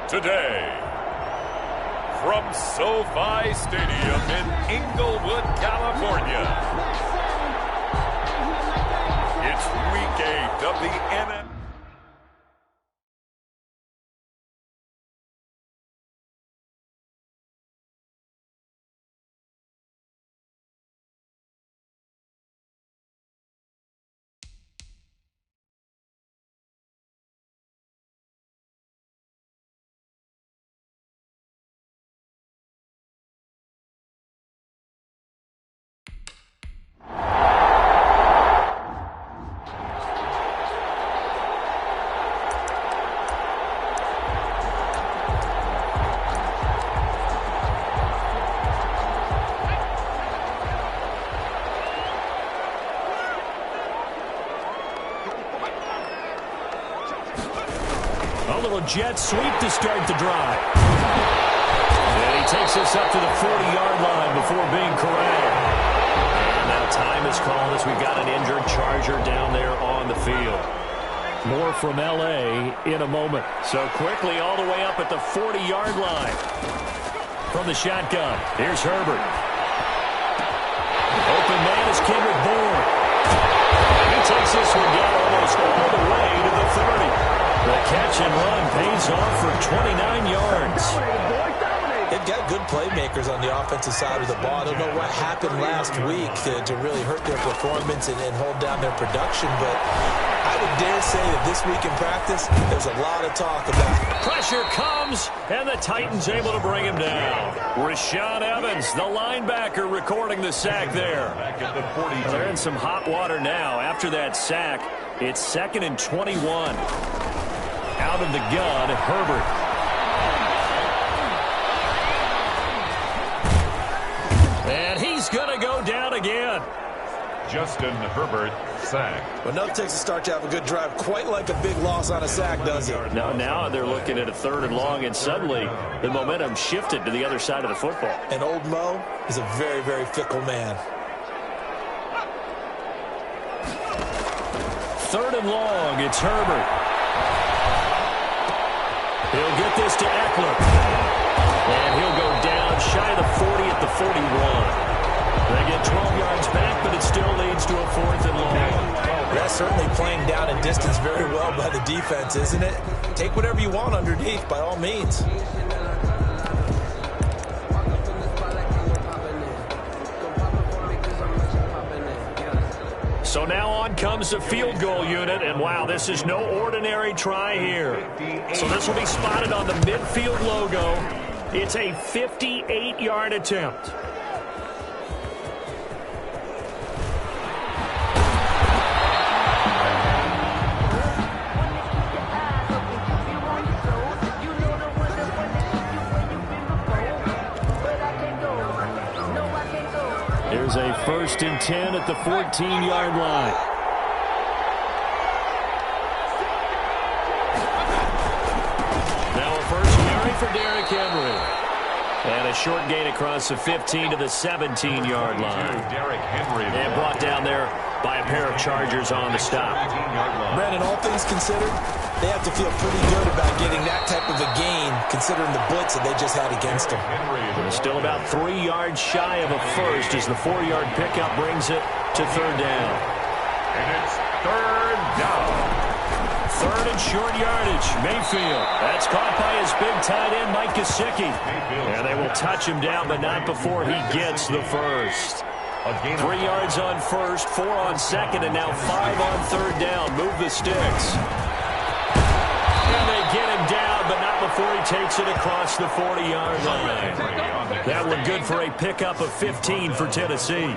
Today, from SoFi Stadium in Inglewood, California, it's Week 8 of the NFL. A little jet sweep to start the drive. And he takes us up to the 40-yard line before being corralled. And now time is called as we got an injured Charger down there on the field. More from L.A. in a moment. So quickly all the way up at the 40-yard line. From the shotgun, here's Herbert. Open man is Kendrick Bourne. He takes this one down almost all the way to the 30. The catch and run pays off for 29 yards. They've got good playmakers on the offensive side of the ball. I don't know what happened last week to really hurt their performance and hold down their production, but I would dare say that this week in practice, there's a lot of talk about. Pressure comes, and the Titans able to bring him down. Rashaan Evans, the linebacker, recording the sack there. They're in some hot water now. After that sack, it's 2nd and 21. Out of the gun, Herbert. And he's going to go down again. Justin Herbert, sack. Well, nothing takes a start to have a good drive quite like a big loss on a sack, does it? Now they're looking at a 3rd and long, and suddenly the momentum shifted to the other side of the football. And old Mo is a very, very fickle man. 3rd and long, it's Herbert. He'll get this to Eckler. And he'll go down shy of the 40 at the 41. They get 12 yards back, but it still leads to a 4th and long. That's certainly playing down a distance very well by the defense, isn't it? Take whatever you want underneath, by all means. So now on comes the field goal unit, and wow, this is no ordinary try here. So this will be spotted on the midfield logo. It's a 58-yard attempt. Here's a 1st and 10 at the 14-yard line. Now a first carry for Derrick Henry. And a short gain across the 15 to the 17-yard line. Derrick Henry. And brought down there by a pair of Chargers on the stop. Brandon, all things considered, they have to feel pretty good about getting that type of a gain, considering the blitz that they just had against them. Still about 3 yards shy of a first as the 4-yard pickup brings it to 3rd down. And it's 3rd down. 3rd and short yardage. Mayfield. That's caught by his big tight end, Mike Gesicki. And they will touch him down, but not before he gets the first. 3 yards on first, 4 on second, and now 5 on 3rd down. Move the sticks. And they get him down, but not before he takes it across the 40-yard line. That one good for a pickup of 15 for Tennessee.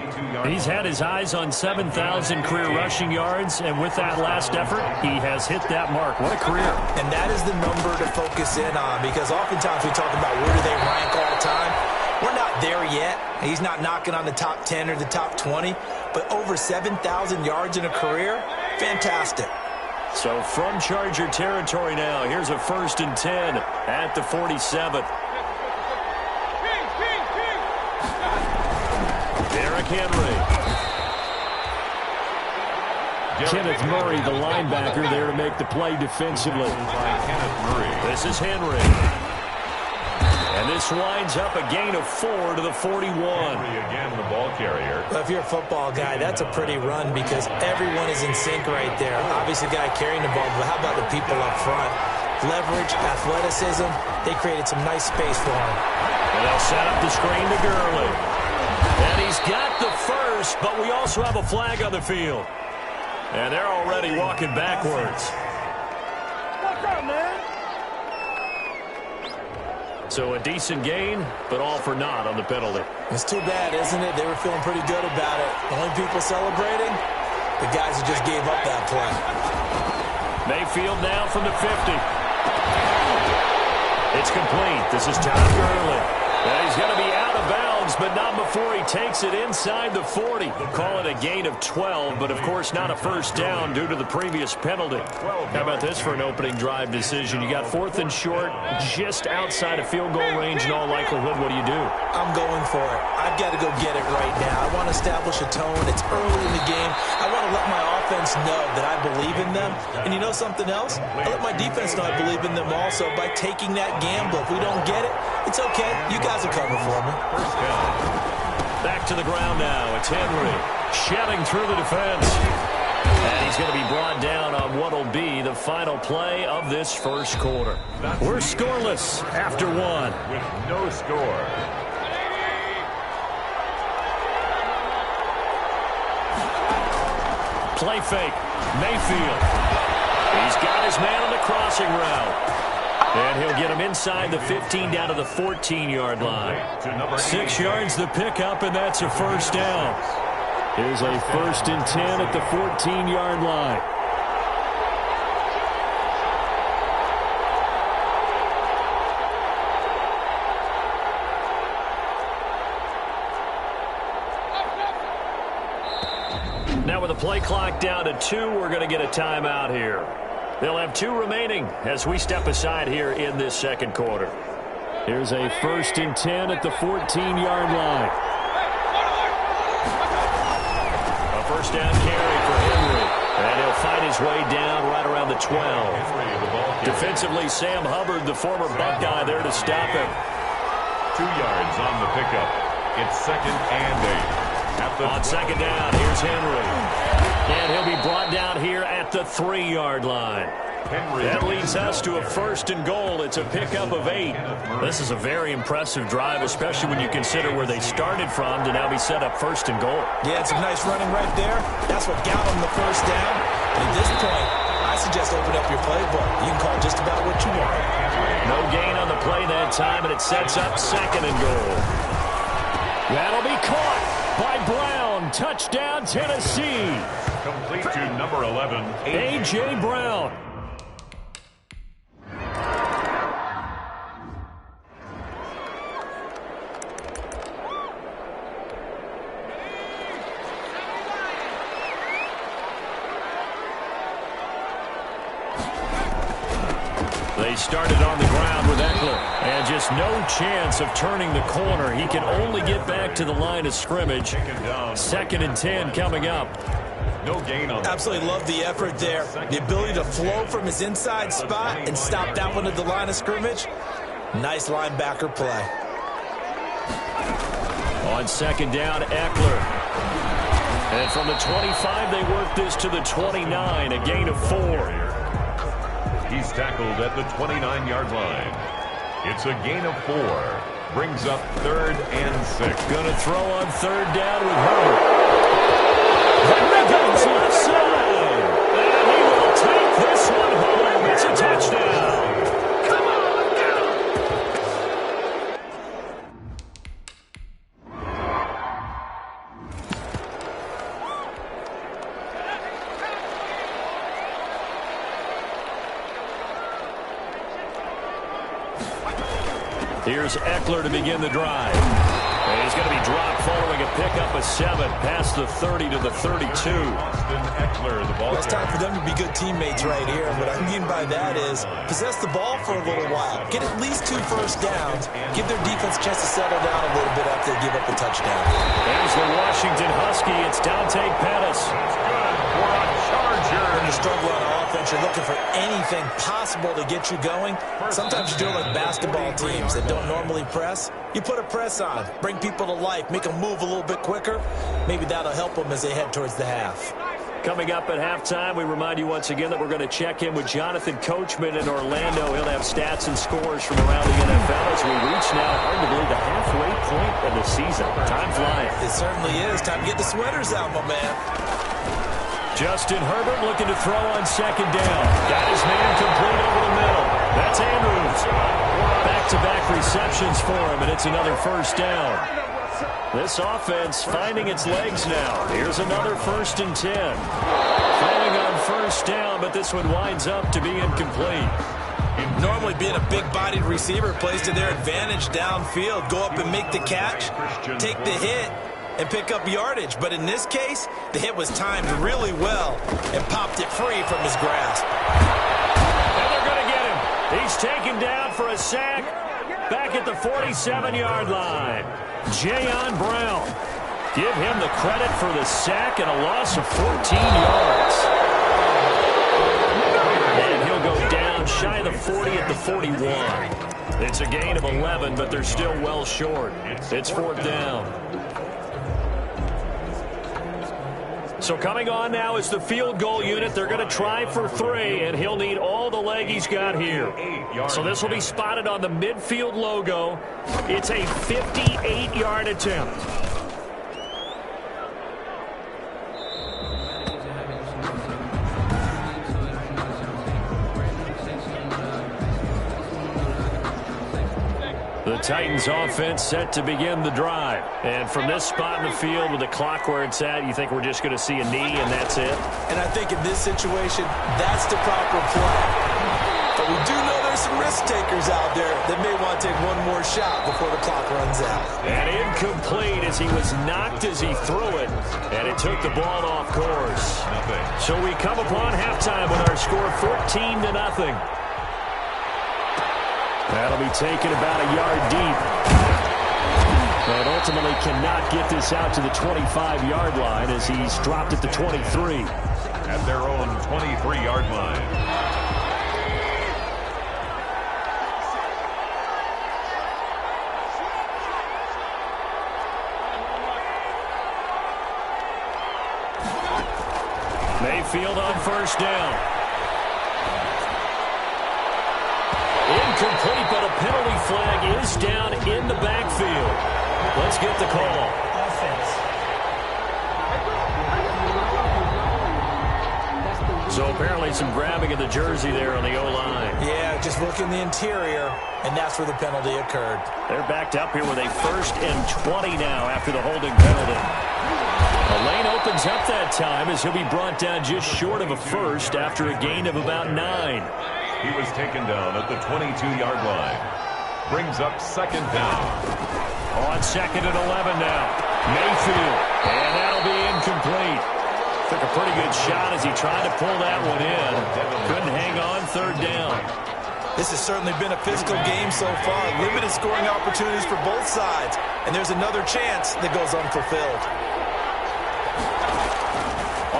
He's had his eyes on 7,000 career rushing yards, and with that last effort, he has hit that mark. What a career. And that is the number to focus in on, because oftentimes we talk about where do they rank all time. We're not there yet. He's not knocking on the top 10 or the top 20, but over 7,000 yards in a career, fantastic. So from Charger territory now, here's a 1st and 10 at the 47. Derrick Henry. Kenneth Murray, the linebacker, there to make the play defensively. Kenneth Murray. This is Henry. this winds up a gain of 4 to the 41. Again, the ball carrier. Well, if you're a football guy, that's a pretty run because everyone is in sync right there. Obviously, the guy carrying the ball, but how about the people up front? Leverage, athleticism, they created some nice space for him. And they'll set up the screen to Gurley. And he's got the first, but we also have a flag on the field. And they're already walking backwards. What's up, man? So a decent gain, but all for naught on the penalty. It's too bad, isn't it? They were feeling pretty good about it. The only people celebrating, the guys who just gave up that play. Mayfield now from the 50. It's complete. This is Todd Gurley. And he's going to be out of bounds, but not before he takes it inside the 40. They'll call it a gain of 12, but of course not a first down due to the previous penalty. How about this for an opening drive decision? You got 4th and short, just outside of field goal range in all likelihood. What do you do? I'm going for it. I've got to go get it right now. I want to establish a tone. It's early in the game. I want to let my offense know that I believe in them. And you know something else? I let my defense know I believe in them also by taking that gamble. If we don't get it, it's okay. You guys will cover for me. First down. Back to the ground now. It's Henry shedding through the defense. And he's going to be brought down on what will be the final play of this first quarter. We're scoreless after 1. With no score. Play fake. Mayfield. He's got his man on the crossing route. And he'll get him inside the 15 down to the 14-yard line. 6 yards the pickup, and that's a first down. Here's a 1st and 10 at the 14-yard line. Now with the play clock down to 2, we're going to get a timeout here. They'll have 2 remaining as we step aside here in this second quarter. Here's a 1st and 10 at the 14-yard line. A first down carry for Henry. And he'll find his way down right around the 12. Defensively, Sam Hubbard, the former Buckeye, there to stop him. 2 yards on the pickup. It's 2nd and 8. On second down, here's Henry. And he'll be brought down here at the 3-yard line. That leads us to a 1st and goal. It's a pickup of 8. This is a very impressive drive, especially when you consider where they started from to now be set up 1st and goal. Yeah, it's some nice running right there. That's what got them the first down. And at this point, I suggest open up your playbook. You can call just about what you want. No gain on the play that time, and it sets up 2nd and goal. That'll be caught by Brown. Touchdown, Tennessee. Complete to number 11, A.J. Brown. They started on the ground with Eckler, and just no chance of turning the corner. He can only get back to the line of scrimmage. 2nd and 10 coming up. No gain on that. Absolutely love the effort there. The ability to flow from his inside spot and stop that one at the line of scrimmage. Nice linebacker play. On 2nd down, Eckler. And from the 25, they work this to the 29, a gain of 4. He's tackled at the 29-yard line. It's a gain of 4. Brings up 3rd and 6. Going to throw on 3rd down with Herbert. There goes left side. And he will take this one home. It's a touchdown. Come on, let's go. Here's Eckler to begin the drive. And he's going to be dropped following a pickup of 7 past the 30 to the 32. Austin Eckler, the ball. Well, it's time for them to be good teammates right here. What I mean by that is possess the ball for a little while. Get at least 2 first downs. Give their defense a chance to settle down a little bit after they give up the touchdown. There's the Washington Husky. It's Dante Pettis. Good for a Charger. When you struggle on offense, you're looking for anything possible to get you going. Sometimes you do it like basketball teams that don't normally press. You put a press on, bring people to life, make them move a little bit quicker. Maybe that'll help them as they head towards the half. Coming up at halftime, we remind you once again that we're going to check in with Jonathan Coachman in Orlando. He'll have stats and scores from around the NFL as we reach now, hard to believe, the halfway point of the season. Time flying. It certainly is. Time to get the sweaters out, my man. Justin Herbert looking to throw on second down. Got his man complete over the middle. That's Andrews. Back-to-back receptions for him, and it's another first down. This offense finding its legs now. Here's another 1st and 10. Throwing on first down, but this one winds up to be incomplete. Normally being a big-bodied receiver plays to their advantage downfield. Go up and make the catch, take the hit, and pick up yardage. But in this case, the hit was timed really well and popped it free from his grasp. And they're going to get him. He's taken down for a sack back at the 47-yard line. Jayon Brown. Give him the credit for the sack and a loss of 14 yards. And he'll go down shy of the 40 at the 41. It's a gain of 11, but they're still well short. It's 4th down. So coming on now is the field goal unit. They're going to try for 3, and he'll need all the leg he's got here. So this will be spotted on the midfield logo. It's a 58-yard attempt. The Titans offense set to begin the drive. And from this spot in the field with the clock where it's at, you think we're just going to see a knee and that's it? And I think in this situation, that's the proper play. But we do know there's some risk takers out there that may want to take one more shot before the clock runs out. And incomplete as he was knocked as he threw it. And it took the ball off course. So we come upon halftime with our score 14-0. That'll be taken about a yard deep. And ultimately cannot get this out to the 25-yard line as he's dropped at the 23. At their own 23-yard line. Mayfield on first down. Incomplete, but a penalty flag is down in the backfield. Let's get the call. So apparently some grabbing of the jersey there on the O-line. Yeah, just look in the interior, and that's where the penalty occurred. They're backed up here with a 1st and 20 now after the holding penalty. A lane opens up that time as he'll be brought down just short of a first after a gain of about 9. He was taken down at the 22-yard line. Brings up 2nd down. On 2nd and 11 now. Mayfield. And that'll be incomplete. Took a pretty good shot as he tried to pull that one in. Couldn't hang on 3rd down. This has certainly been a physical game so far. Limited scoring opportunities for both sides. And there's another chance that goes unfulfilled.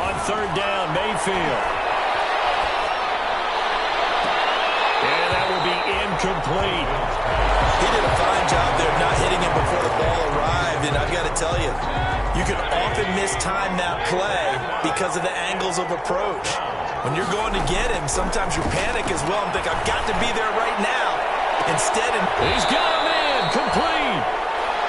On 3rd down, Mayfield. And that will be incomplete. He did a fine job there not hitting him before the ball arrived. And I've got to tell you, you can often mistime that play because of the angles of approach. When you're going to get him, sometimes you panic as well and think, I've got to be there right now. Instead, he's got a man complete.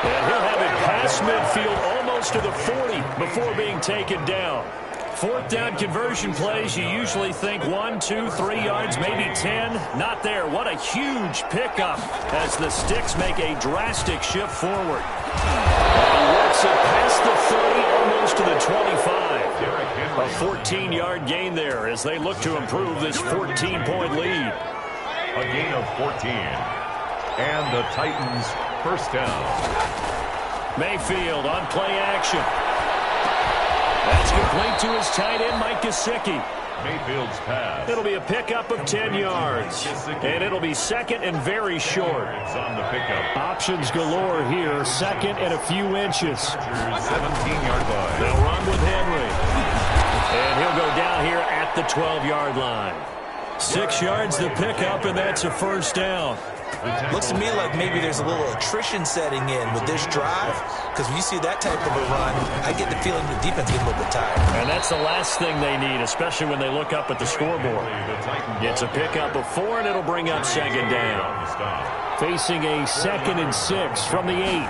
And he'll have it past midfield almost to the 40 before being taken down. 4th down conversion plays, you usually think 1, 2, 3 yards, maybe 10. Not there. What a huge pickup as the Sticks make a drastic shift forward. And he works it past the 30, almost to the 25. A 14-yard gain there as they look to improve this 14-point lead. A gain of 14. And the Titans' 1st down. Mayfield on play action. That's complete to his tight end, Mike Gesicki. Mayfield's pass. It'll be a pickup of 10 yards. And it'll be 2nd and very short. On the pickup. Options galore here. 2nd and a few inches. 17-yard line. They'll run with Henry. And he'll go down here at the 12-yard line. 6 yards to pick up, and that's a first down. Looks to me like maybe there's a little attrition setting in with this drive, because when you see that type of a run, I get the feeling the defense gets a little bit tired. And that's the last thing they need, especially when they look up at the scoreboard. It's a pickup of 4, and it'll bring up second down. Facing a 2nd and 6 from the 8.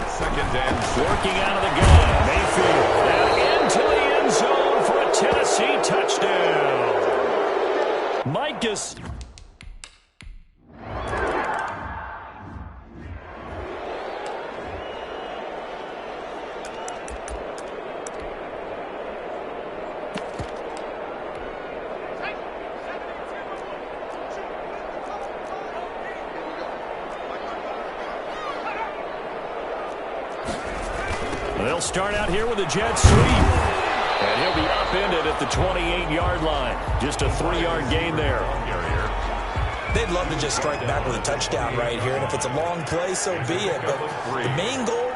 Second and working out of the gun. Mayfield down into the end zone for a Tennessee touchdown. Micus. They'll start out here with a jet sweep. And he'll be upended at the 28-yard line. Just a 3-yard gain there. They'd love to just strike back with a touchdown right here. And if it's a long play, so be it. But the main goal,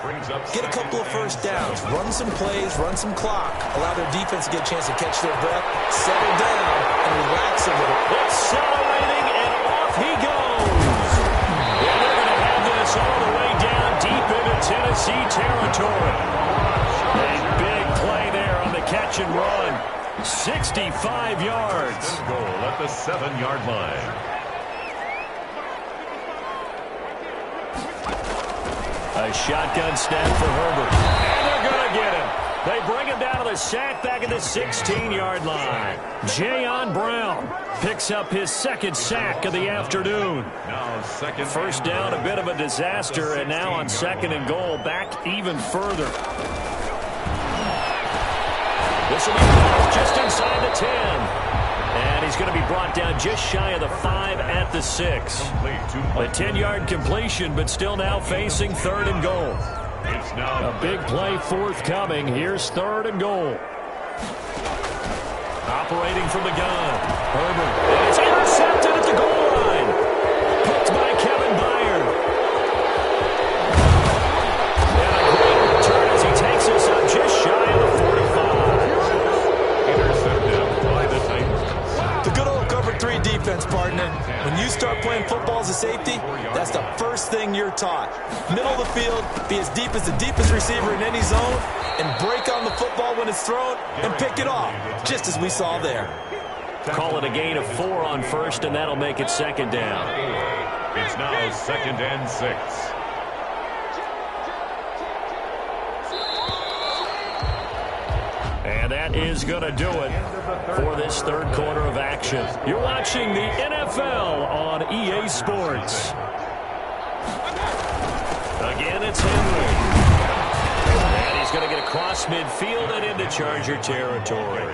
get a couple of first downs. Run some plays, run some clock. Allow their defense to get a chance to catch their breath, settle down, and relax a little. Accelerating, and off he goes. And they're going to have this all the way down deep into Tennessee territory. A big play there on the catch and run. 65 yards. Goal at the 7-yard line. A shotgun snap for Herbert. And they're going to get him. They bring him down to the sack back at the 16-yard line. Jayon Brown picks up his 2nd sack of the afternoon. Now second. First down, a bit of a disaster, and now on 2nd and goal, back even further. This will be close just inside the 10. And he's going to be brought down just shy of the 5 at the 6. A 10-yard completion, but still now facing 3rd and goal. It's now A big play forthcoming. Here's 3rd and goal. Operating from the gun. Herbert. And it's intercepted at the goal line. Picked by Kevin Byard. And a great return as he takes us up just shy of the 45. intercepted by the Titans. The good old cover 3 defense, partner. When you start playing football as a safety, that's the first thing you're taught. Middle of the field, be as deep as the deepest receiver in any zone, and break on the football when it's thrown, and pick it off, just as we saw there. Call it a gain of 4 on 1st, and that'll make it 2nd down. It's now 2nd and 6. And that is going to do it for this 3rd quarter of action. You're watching the NFL on EA Sports. Again, it's Henry. And he's going to get across midfield and into Charger territory.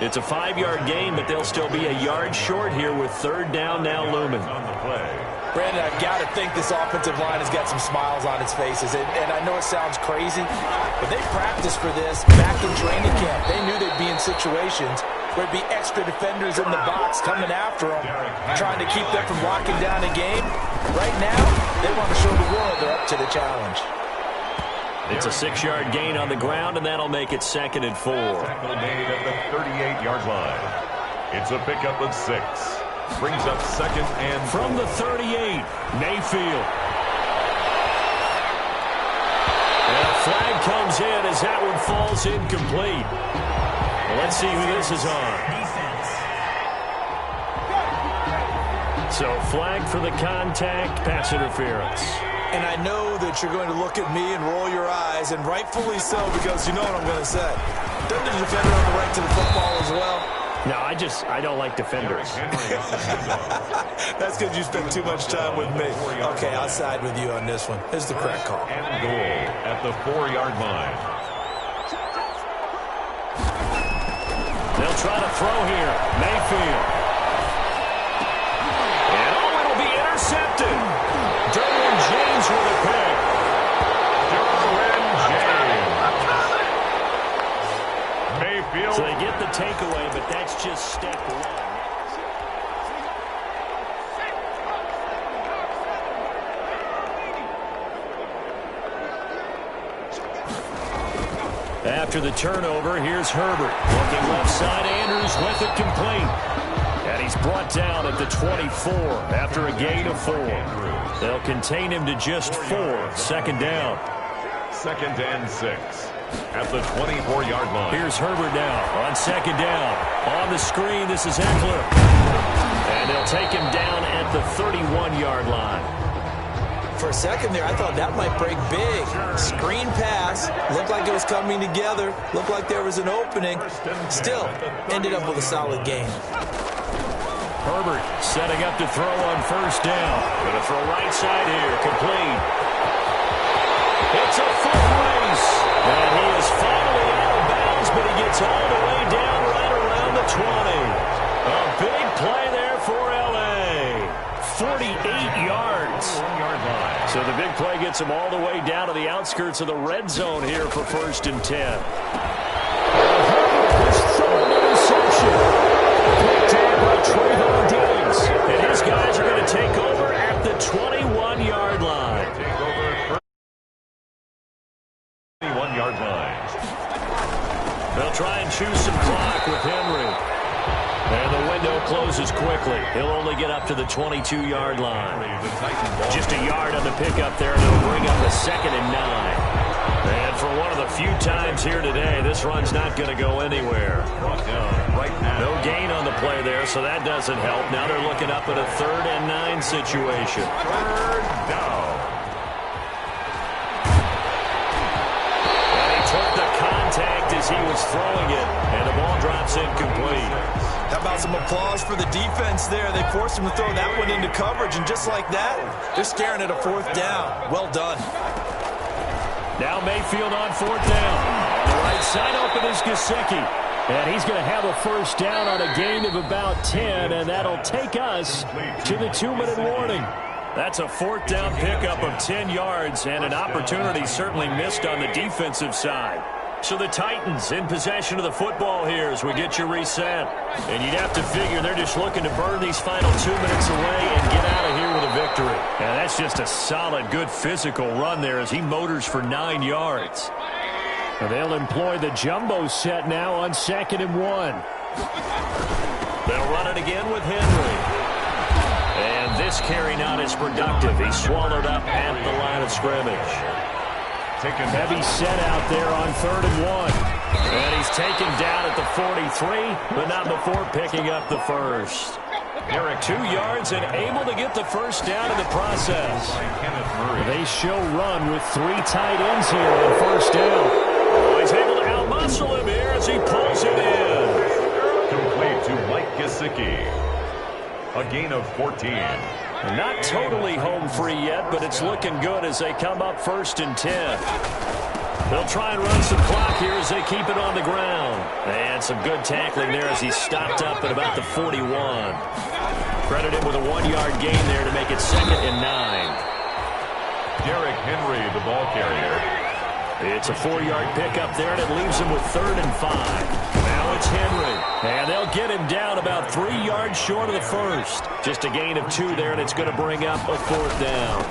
It's a 5-yard gain, but they'll still be a yard short here with 3rd down now looming. On the play. Brandon, I've got to think this offensive line has got some smiles on its faces. And I know it sounds crazy, but they practiced for this back in training camp. They knew they'd be in situations where there'd be extra defenders in the box coming after them, trying to keep them from locking down a game. Right now, they want to show the world they're up to the challenge. It's a 6-yard gain on the ground, and that'll make it 2nd and 4. Tackle made at the 38-yard line. It's a pickup of 6. Brings up 2nd and from the 38, Mayfield. And a flag comes in as that one falls incomplete. Well, let's see who this is on. So flag for the contact, pass interference. And I know that you're going to look at me and roll your eyes, and rightfully so, because you know what I'm going to say. Doesn't the defender have the right to the football as well? No, I don't like defenders. That's because you spend too much time with me. Okay, I'll side with you on this one. Here's the correct call. And goal at the 4-yard line. They'll try to throw here. Mayfield. And it'll be intercepted. Derwin James with a pick. Derwin James. Mayfield. So they get the takeaway, but that's just step 1. After the turnover, here's Herbert. Looking left side, Andrews with it complete. And he's brought down at the 24 after a gain of 4. They'll contain him to just 4. Second down. 2nd and 6 at the 24-yard line. Here's Herbert now on second down. On the screen, this is Eckler. And they'll take him down at the 31-yard line. For a second there, I thought that might break big. Screen pass. Looked like it was coming together. Looked like there was an opening. Still, ended up with a solid game. Herbert setting up to throw on first down. Going to throw right side here. Complete. It's a foot race. And he is finally out of bounds, but he gets all the way down right around the 20. A big play there for L.A. 48 yards. So the big play gets him all the way down to the outskirts of the red zone here for 1st and 10. Herbert has thrown an interception. Picked up by Trayvon Diggs. And his guys are going to take over at the 21-yard line. Take over 21-yard line. They'll try and choose some clock with Henry. And the window closes quickly. He'll only get up to the 22-yard line. Just a yard on the pickup there, and it'll bring up a 2nd and 9. And for one of the few times here today, this run's not going to go anywhere. No gain on the play there, so that doesn't help. Now they're looking up at a 3rd and 9 situation. 3rd down. And he took the contact as he was throwing it, and the ball drops incomplete. How about some applause for the defense there? They forced him to throw that one into coverage, and just like that, they're staring at a 4th down. Well done. Now Mayfield on 4th down. On the right side open is Gesicki. And he's going to have a 1st down on a gain of about 10, and that'll take us to the 2-minute warning. That's a 4th down pickup of 10 yards, and an opportunity certainly missed on the defensive side. So the Titans in possession of the football here as we get you reset. And you'd have to figure they're just looking to burn these final 2 minutes away and get out of here with a victory. And that's just a solid, good physical run there as he motors for 9 yards. And they'll employ the jumbo set now on 2nd and 1. They'll run it again with Henry. And this carry not as productive. He's swallowed up at the line of scrimmage. Heavy set out there on 3rd and 1. And he's taken down at the 43, but not before picking up the 1st. Eric 2 yards and able to get the 1st down in the process. They show run with 3 tight ends here on 1st down. Oh, he's able to outmuscle him here as he pulls it in. Complete to Mike Gesicki. A gain of 14. Not totally home free yet, but it's looking good as they come up 1st and 10. They'll try and run some clock here as they keep it on the ground. And some good tackling there as he stopped up at about the 41. Credit him with a 1-yard gain there to make it 2nd and 9. Derrick Henry, the ball carrier. It's a 4-yard pickup there, and it leaves him with 3rd and 5. Now it's Henry. And they'll get him down about 3 yards short of the 1st. Just a gain of 2 there, and it's going to bring up a 4th down.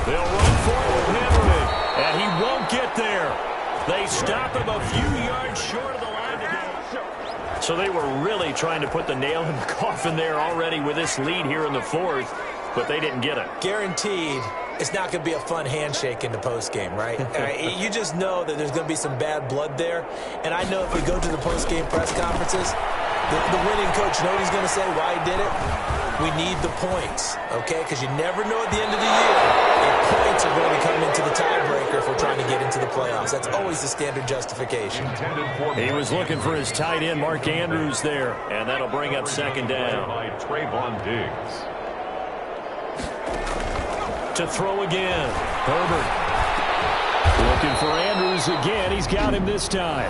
They'll run for it with Henry. And he won't get there. They stop him a few yards short of the line to go. So they were really trying to put the nail in the coffin there already with this lead here in the 4th, but they didn't get it. Guaranteed. It's not going to be a fun handshake in the postgame, right? You just know that there's going to be some bad blood there. And I know if we go to the postgame press conferences, the winning coach, you know what he's going to say, why he did it? We need the points, okay? Because you never know at the end of the year if points are going to come into the tiebreaker if we're trying to get into the playoffs. That's always the standard justification. He was looking for his tight end, Mark Andrews, there. And that'll bring up 2nd down. By Trayvon Diggs. To throw again. Herbert. Looking for Andrews again. He's got him this time.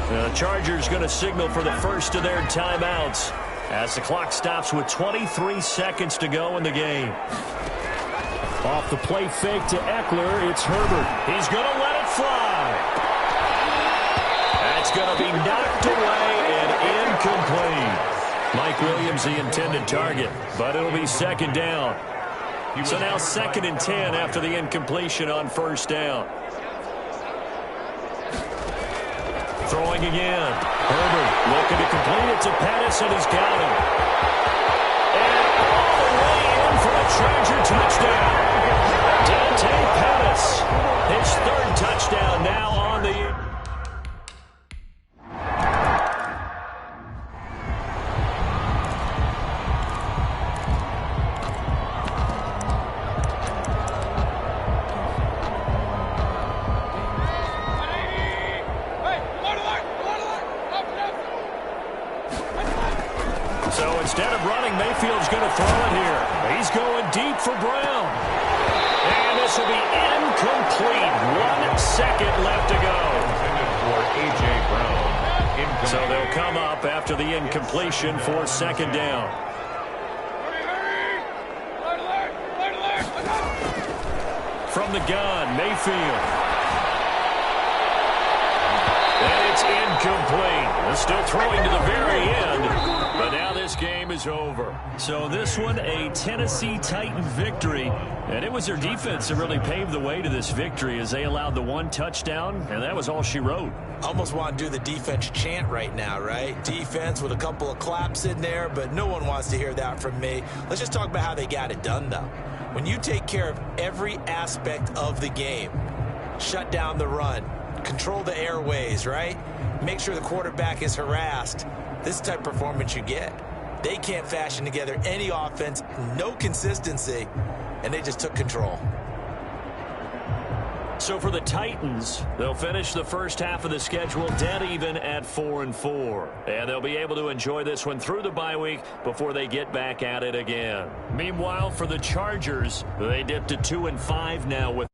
The Chargers going to signal for the first of their timeouts as the clock stops with 23 seconds to go in the game. Off the play fake to Eckler, it's Herbert. He's going to let it fly. That's going to be knocked away and incomplete. Mike Williams, the intended target, but it'll be 2nd down. So now 2nd and 10 after the incompletion on 1st down. Throwing again. Herbert looking to complete it to Pettis, and he's got him. And all the way in for a Charger touchdown. Dante Pettis, his third touchdown now on the year. So instead of running, Mayfield's going to throw it here. He's going deep for Brown. And this will be incomplete. 1 second left to go. For A.J. Brown. So they'll come up after the incompletion for second down. From the gun, Mayfield. And it's incomplete. They're still throwing to the very end. But now this game is over. So this one, a Tennessee Titan victory. And it was their defense that really paved the way to this victory as they allowed the 1 touchdown, and that was all she wrote. Almost want to do the defense chant right now, right? Defense with a couple of claps in there, but no one wants to hear that from me. Let's just talk about how they got it done, though. When you take care of every aspect of the game, shut down the run, control the airways, right? Make sure the quarterback is harassed. This type of performance you get. They can't fashion together any offense, no consistency, and they just took control. So for the Titans, they'll finish the first half of the schedule dead even at 4-4. And they'll be able to enjoy this one through the bye week before they get back at it again. Meanwhile, for the Chargers, they dipped to 2-5 now with